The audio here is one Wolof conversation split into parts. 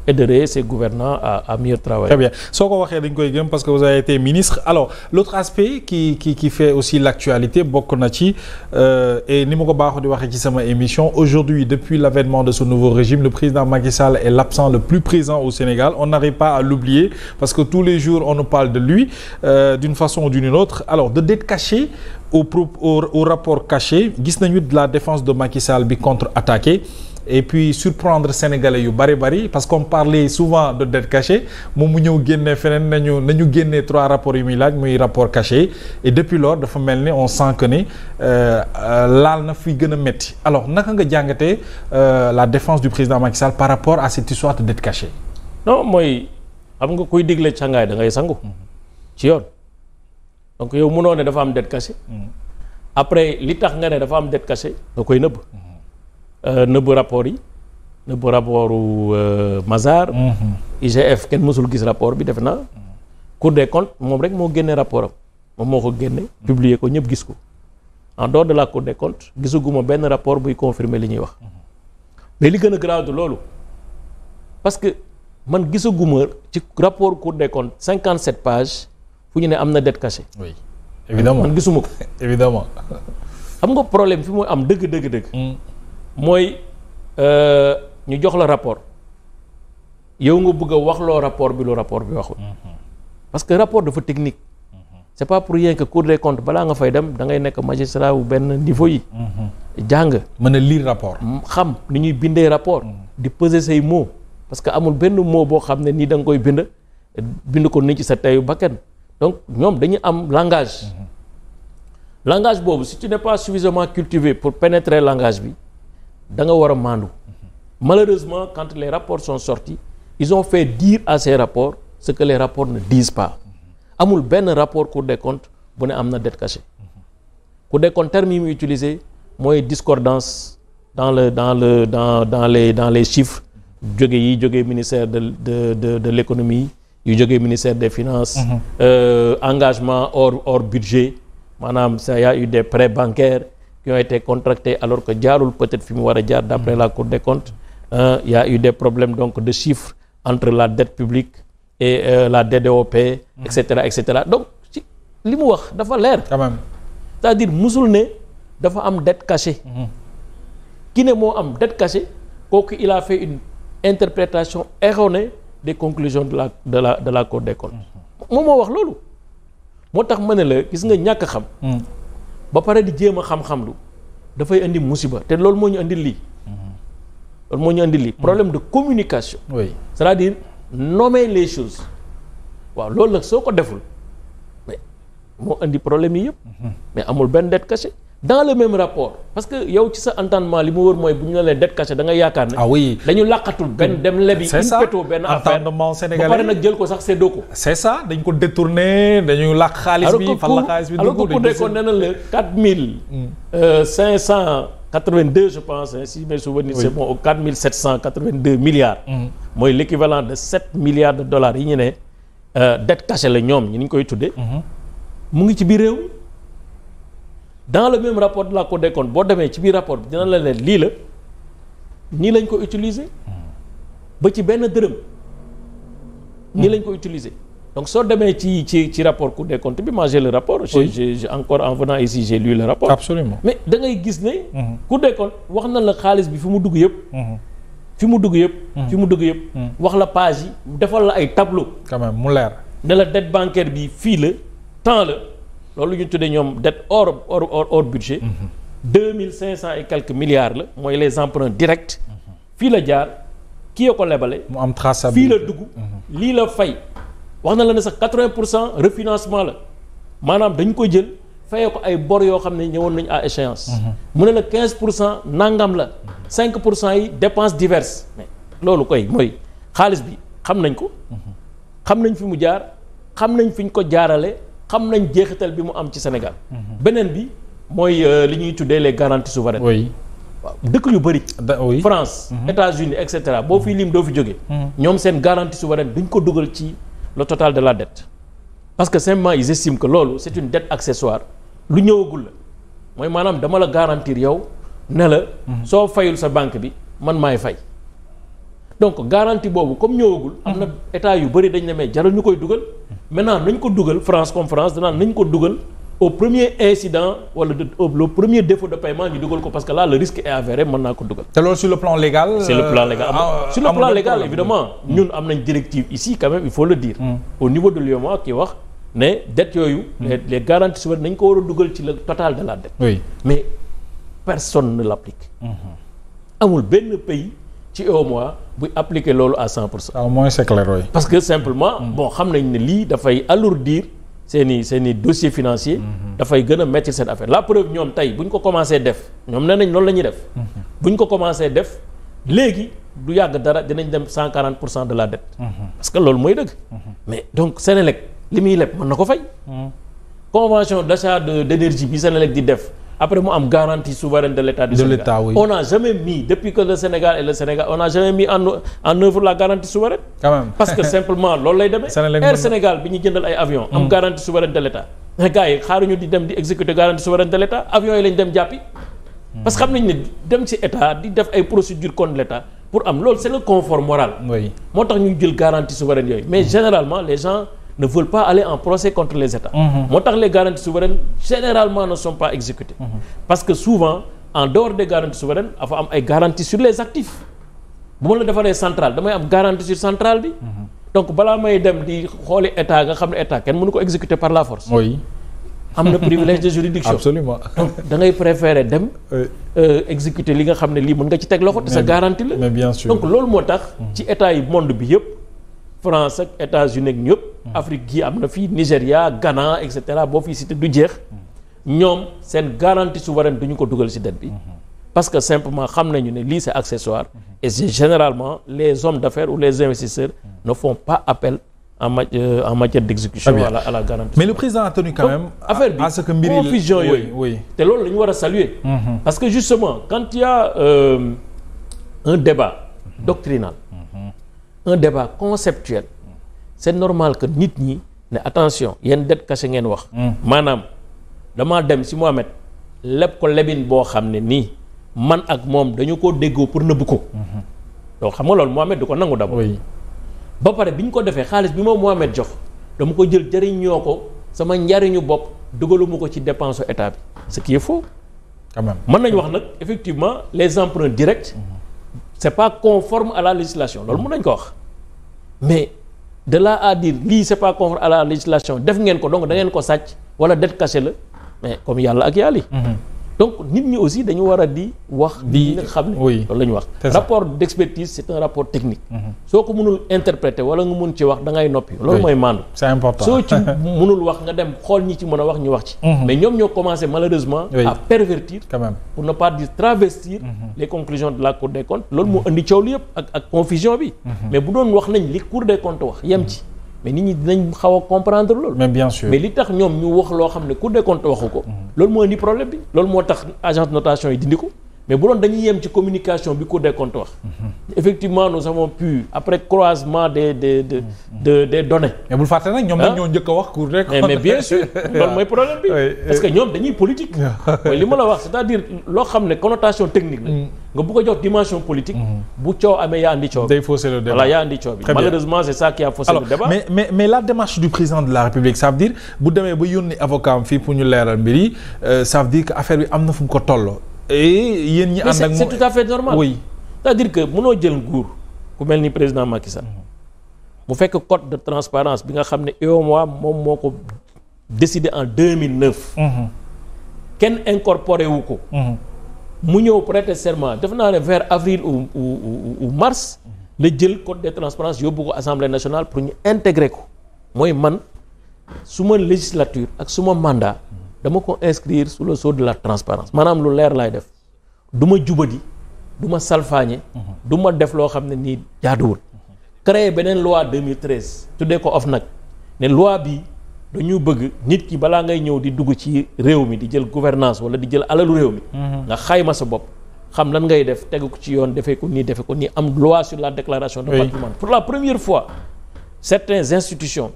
et de aider ses gouvernants à mieux travailler. Très bien soo ko waxee dañ koy gëm parce que vous avez été ministre alors l'autre aspect qui fait aussi l'actualité bokk na ci et ni ma ko baaxoo di waxee ci sama émission aujourd'hui depuis l'avènement de ce nouveau régime le président Macky Sall est l'absent le plus présent au Sénégal on n'arrive pas à l'oublier parce que tous les jours on nous parle de lui d'une façon ou d'une autre alors de dette cachée au rapport caché gis nañu de la défense de Macky Sall bi contre-attaqué et puis surprendre sénégalais yu bari parce qu'on parlait souvent de dette cachée moom mu ñëw génne feneen nañu génne 3 rapports yu muy laaj muy rapport caché et depuis lors dafa mel ni on sent que ni laal na fi gën a métti alors naka nga jàngatee la défense du président Macky Sall par rapport à cette histoire de dette cachée. non mooy xam nga kuy digle càngaay da ngay sangu. ci yoon donc yow mënoo ne dafa am dette cachée. après li tax nga ne dafa am dette cachée nga koy nëbb. nëbb rapport yi nëbb rapportu Mazars. IGF kenn mësul gis rapport bi defe naa. Cour des comptes moom rek moo génne rapport am moom moo ko génne. publier ko ñëpp gis ko. en dehors de la Cour des comptes gisuguma benn rapport buy confirmer li ñuy wax. mais li gën a grave de loolu parce que man gisaguma ci rapport Cour des comptes 57 pages fu ñu ne am na dette cachée. oui évidemment man gisuma ko. évidemment. xam nga problème fi muy am dëgg. mooy ñu jox la rapport yow nga bëgg a wax loo rapport bi lu rapport bi waxul parce que rapport dafa technique c'est pas pour rien que Cour des comptes balaa nga fay dem da ngay nekk magistrat wu benn niveau yi jàng mën a lire rapport xam ni ñuy bindee rapport di peser say mots parce que amul benn mot boo xam ne nii da nga koy bind ko ni ci sa teyu bakkan donc ñoom dañuy am langage boobu si tu n'es pas suffisamment cultivé pour pénétrer langage bi da nga war a maandu malheureusement quand les rapports sont sortis ils ont fait dire à ces rapports ce que les rapports ne disent pas amul benn rapport Cour des comptes bu ne am na dette cachée Cour des comptes terme yi muy utiliser mooy discordance dans les chiffres jóge ministère de l'économie yu jóge ministère des finances engagement hors budget maanaam ça y a eu des prêts bancaires qui ont été contractés alors que jaarul peut-être fi mu war a jaar d'après la Cour des comptes il y a eu des problèmes donc de chiffres entre la dette publique et la DDOP etc donc ci li mu wax dafa leer quand même c'est-à-dire musul ne dafa am dette cachée ki ne moo am dette cachée kooku il a fait une interprétation erronée des conclusions de la Cour des comptes moom moo wax loolu moo tax ma ne la gis nga ñàkk xam ba pare di jéem a xam-xam lu dafay indi musiba te loolu moo ñu indi lii problème de communication oui c'est-à-dire nommer les choses waaw loolu nag soo ko deful mais moo indi problème yi yëpp mais amul benn dette cachée dans le même rapport parce que yow ci sa entendement li mu wër mooy bu ñu la leen dette cachée da nga yaakaar ne oui dañu làqatul benn dem lebi impéto benn affaire entendement sénégalais ba pare nag jël ko sax séddoo ko c'est ça dañ ko détourner dañu làq xaalis bi fan la xaalis bi alors que Cour des comptes nee na la 4582 je pense si mes souvenirs c'est bon 4782 milliards mooy l'équivalent de 7 milliards de dollars yi ñu ne dette cachée la ñoom ñi ñu koy tuddee mu ngi ci biir réew dans le même rapport de la Cour des comptes boo demee ci biir rapport bi dina la leen lii la nii lañ ko utiliser ba ci benn dërëm nii lañ ko utiliser donc soo demee ci rapport Cour des comptes bi moi j'ai le rapport j'ai encore en venant ici j'ai lu le rapport absolument mais da ngay gis ne Cour des comptes wax na la xaalis bi fi mu dugg yëpp wax la page yi defal la ay tableau quand même mu leer ne la dette bancaire bi fii la temps la loolu ñu tuddee ñoom dette hors budget 2500 et quelques milliards la mooy les emprunts directs fii la jaar kii ya ko lebale mu am traçabilité fii la dugg lii la fay wax na la ne sax 80% refinancement la maanaam dañ ko jël fayee ko ay bor yoo xam ne ñëwoon nañu à échéance mu ne la 15% nangam la 5% yi dépenses diverses mais loolu koy mooy xaalis bi xam nañ ko xam nañ fi mu jaar xam nañ fi ñu ko jaarale xam nañ jeexital bi mu am ci Sénégal beneen bi mooy li ñuy tuddee les garanties souveraines oui waaw dëkk yu bëri France États-Unis et cetera boo fi lim doo fi jógee ñoom seen garantie souveraine duñ ko dugal ci le total de la dette parce que simplement ils estiment que loolu c'est une dette accessoire lu ñëwagul la mooy maanaam dama la garantir yow ne la soo fayul sa banque bi man maay fay donc garantie boobu comme ñëwagul. am na état yu bëri dañ ne mais jarul ñu koy dugal. maintenant nañ ko dugal France comme France danaan nañ ko dugal au premier incident wala le premier défaut de paiement ñu dugal ko parce que là le risque est avéré mën naa ko dugal. te loolu sur le plan légal. sur le plan légal sur le plan légal évidemment ñun am nañ directive ici quand même il faut le dire. au niveau de l'UEMOA qui wax ne dette yooyu. les garanties souveraines nañ ko war a dugal ci le total de la dette. oui mais personne ne l'applique. amul benn pays ci UEMOA buy appliquer loolu à 100%. au moins c'est clair oui. parce que simplement bon xam nañ ne lii dafay alourdir seeni dossier financier dafay gën a mettre cette affaire la preuve ñoom tey bu ñu ko commencé def ñoom nee nañ noonu la ñuy def. bu ñu ko commencé def léegi du yàgg dara dinañ dem 140% de la dette. parce que loolu mooy dëgg. mais donc Senelec li muy leb mën na ko fay. convention d'achat d'énergie bi Senelec di def. après mu am garantie souveraine de l'État du Sénégal. l'État, oui. On n'a jamais mis depuis que le Sénégal est le Sénégal on n'a jamais mis en œuvre la garantie souveraine. quand même parce que simplement loolu lay demee. Air Sénégal bi ñu jëndal ay avions. am garantie souveraine de l'État. mais gars yi xaaruñu di dem di exécuter garantie souveraine de l'État avions yi lañ dem jàppi. parce que xam nañ ne dem ci État di def ay procédures contre l'État pour am loolu c'est le confort moral. oui moo tax ñu jël garantie souveraine yooyu mais généralement les gens ne veulent pas aller en procès contre les États. moo tax les garanties souveraines généralement ne sont pas exécutées. parce que souvent en dehors des garanties souveraines dafa am ay garanties sur les actifs bu ma la defaree centrale damay am garantie sur centrale bi. donc balaa may dem di xooli État nga xam ne État kenn mënu ko exécuter par la force. oui. am na privilège de juridiction. absolument. donc da ngay préférer dem. exécuter li nga xam ne lii mën nga ci teg loxo te sa garantie la. mais bien sûr donc loolu moo tax. ci État yi monde bi yëpp. France ak États-Unis ak ñëpp. Afrique gi am na fii Nigéria Ghana et cetera boo fi cité du jeex. ñoom seen garantie souveraine du ñu ko dugal ci dette bi. parce que simplement xam nañu ne lii c'est accessoire. et c'est généralement les hommes d'affaires ou les investisseurs ne font pas appel en matière d'exécution à la garantie. mais le président a tenu quand même. affaire bi à ce que mbir yi confusion yooyu. oui te loolu la ñu war a saluer. parce que justement quand il y a un débat doctrinal. un débat conceptuel c'est normal que nit ñi ne attention yéen dette cachée ngeen wax. maanaam damaa dem ci Mohamed leb ko lebin boo xam ne nii man ak moom dañu ko déggoo pour nëbb ko. donc xam nga loolu Mohamed du ko nangu d'abord. oui ba pare bi ñu ko defee xaalis bi ma Mohamed jox dama ko jël jëriñoo ko sama njariñu bopp dugaluma ko ci dépense su état bi ce qui est faux. quand même mën nañu wax nag effectivement les emprunts directs. c'est pas conforme à la législation loolu mën nañ ko wax mais de là à dire lii c'est pas conforme à la législation def ngeen ko donc da ngeen ko sàcc wala dette cachée la mais comme yàlla ak yàlla. donc nit ñi aussi dañu war a di wax. di nga xam ne loolu la ñu wax. rapport d'expertise c'est un rapport technique. soo ko mënul interpréter wala nga mun ci wax da ngay noppi. loolu mooy maandu. c'est important soo ci mënul wax nga dem xool ñi ci mën a wax ñu wax ci. mais ñoom ñoo commencé malheureusement. à pervertir. quand même pour ne pas dire travestir. les conclusions de la Cour des comptes. loolu moo indi coow li yëpp ak confusion bi. mais bu doon wax nañ li Cour des comptes wax yem ci. mais nit ñi dinañ xaw a comprendre loolu. mais bien sûr mais li tax ñoom ñu wax loo xam ne Cour des comptes waxu ko. loolu moo indi problème bi. loolu moo tax agence de notation yi dindi ko mais bu doon dañuy yem ci communication bi Cour des comptes wax. effectivement nous avons pu après croisement des données. mais bul fàtte nag ñoom nag ñoo njëkk a wax Cour des comptes. mais bien sûr loolu mooy problème bi. parce que ñoom dañuy politique. mooy li ma la wax c'est-à-dire loo xam ne connotation technique la. nga bëgg a jox dimension politique. bu coow amee yaa andi coow bi. day fausser le débat voilà yaa andi coow bi. malheureusement c'est ça qui a faussé le débat. mais la démarche du président de la République ça veut dire bu demee ba yónni avocat am fii pour ñu leeral mbir yi ça veut dire que affaire bi am na fu mu ko tolloo. et yéen ñi ànd ak moom c'est tout à fait normal. oui c'est-à-dire que mënoo jël nguur ku mel ni président Macky Sall. mu fekk code de transparence bi nga xam ne UEMOA moom moo ko décidé en 2009. kenn incorporé wu ko. mu ñëw prêter serment def naa ne vers avril ou mars la jël code de transparence yóbbu ko assemblée nationale pour ñu intégrer ko mooy man suma législature ak suma mandat dama ko inscrire sous le sceau de la transparence maanaam lu leer laay def du ma jubadi du ma salfaañe du ma def loo xam ne nii jaaduwul créer beneen loi 2013 tuddee ko OFNAC ne loi bi dañu bëgg nit ki balaa ngay ñëw di dugg ci réew mi di jël gouvernance wala di jël alalu réew mi nga xayma sa bopp xam lan ngay def tegu ko ci yoon defee ko nii am loi sur la déclaration de patrimoine pour la première fois certains institutionnels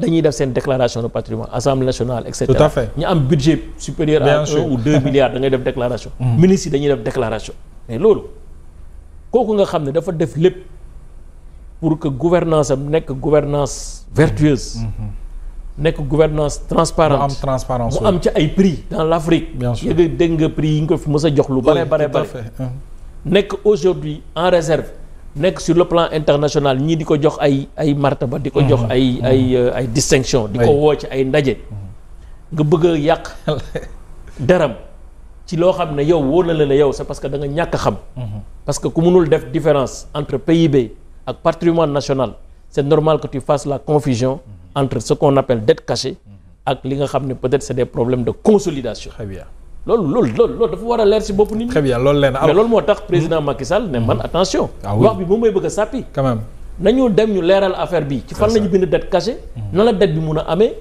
dañuy def seen déclaration de patrimoine assemblée nationale et cetera. tout à fait ñu am budget supérieur à 1 ou 2 milliards da ngay def déclaration ministres yi dañuy def déclaration mais loolu kooku nga xam ne dafa def lépp pour que gouvernance am nekk gouvernance vertueuse nekk gouvernance transparente mu am transparence mu am ci ay prix dans l'Afrique. bien sûr yëg dégg nga prix yi nga ko fi mës a jox lu bare nekk aujourd'hui en réserve nekk sur le plan international ñii di ko jox ay martaba di ko jox ay distinction di ko woo ci ay ndaje nga bëgg a yàq deram ci loo xam ne yow wóor na la ne yow c'est parce que da nga ñàkk a xam parce que ku mënul def différence entre PIB ak patrimoine national c'est normal que tu fasses la confusion entre ce qu'on appelle dette cachée ak li nga xam ne peut-être c'est des problèmes de consolidation. Très bien. loolu dafa war a leer ci bopp nit ñi. Très bien loolu leen mais loolu moo tax président Macky Sall ne man attention. wax bi moom may bëgg a sàppi. quand même nañu dem ñu leeral affaire bi. ci fan la ñu bind dette cachée. nan la dette bi mun a amee.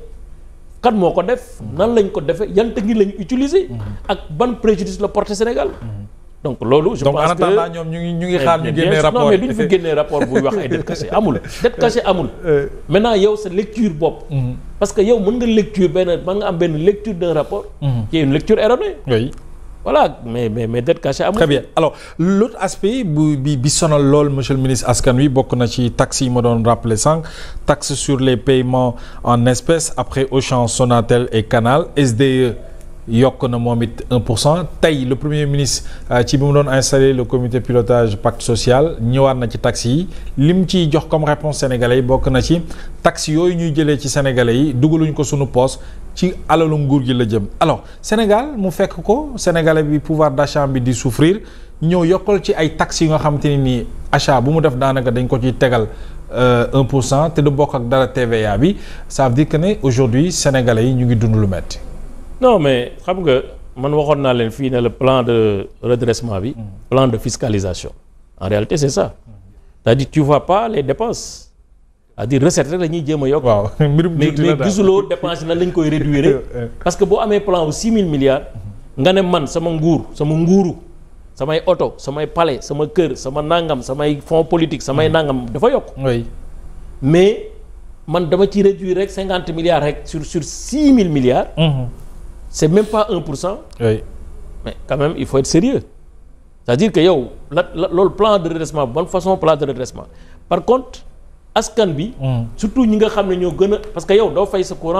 kan moo ko def. nan lañ ko defee yan technique la ñu utiliser. ak ban préjudice la porté Sénégal. donc loolu je pense que donc en attendant ñoom ñu ngi xaar ñu génnee rapport non mais duñu fi génnee rapport buy wax ay dette cachée amul. dette cachée amul. maintenant yow sa lecture bopp. parce que yow mën nga am benn lecture d'un rapport. qui est une lecture erronée. oui. voilà mais dette cachée amul. très bien alors l'autre aspect bi sonal lool monsieur le ministre askan wi bokk na ci taxes yi ma doon rappeler sànq taxe sur les paiements en espèces après Auchan Sonatel et Canal SDE. yokk na moom it 1% tey le premier ministre ci bi mu doon installer le comité pilotage pacte social ñëwaat na ci taxes yi lim ciy jox comme réponse sénégalais yi bokk na ci taxes yooyu ñuy jëlee ci sénégalais yi dugaluñ ko sunu poos ci alalu nguur gi la jëm alors Sénégal mu fekk ko sénégalais bi pouvoir d'achat bi di souffrir ñëw yokkal ci ay taxes yi nga xamante ne nii achat bu mu def daanaka dañ ko ciy tegal 1% te du bokk ak dara TVA bi ça veut dire que ne aujourd'hui sénégalais yi ñu ngi dund lu metti non mais xam nga man waxoon naa leen fii ne le plan de redressement bi plan de fiscalisation en réalité c'est ça c'est-à-dire tu vois pas les dépenses c'est-à-dire recette rek la ñuy jéem a yokk waaw mais gisuloo dépense yi nan lañ koy réduire parce que boo amee plan wu 6 000 milliards nga ne man sama nguuru samay oto samay palais sama kër sama nangam samay fonds politique samay nangam dafa yokk oui mais man dama ci réduire rek 50 milliards rek sur 6 000 milliards c'est même pas 1%. Oui. Mais quand même il faut être sérieux c'est-à-dire que yow loolu plan de redressement bonne façon plan de redressement par contre askan bi surtout ñi nga xam ne ñoo gën a parce que yow doo fay sa courant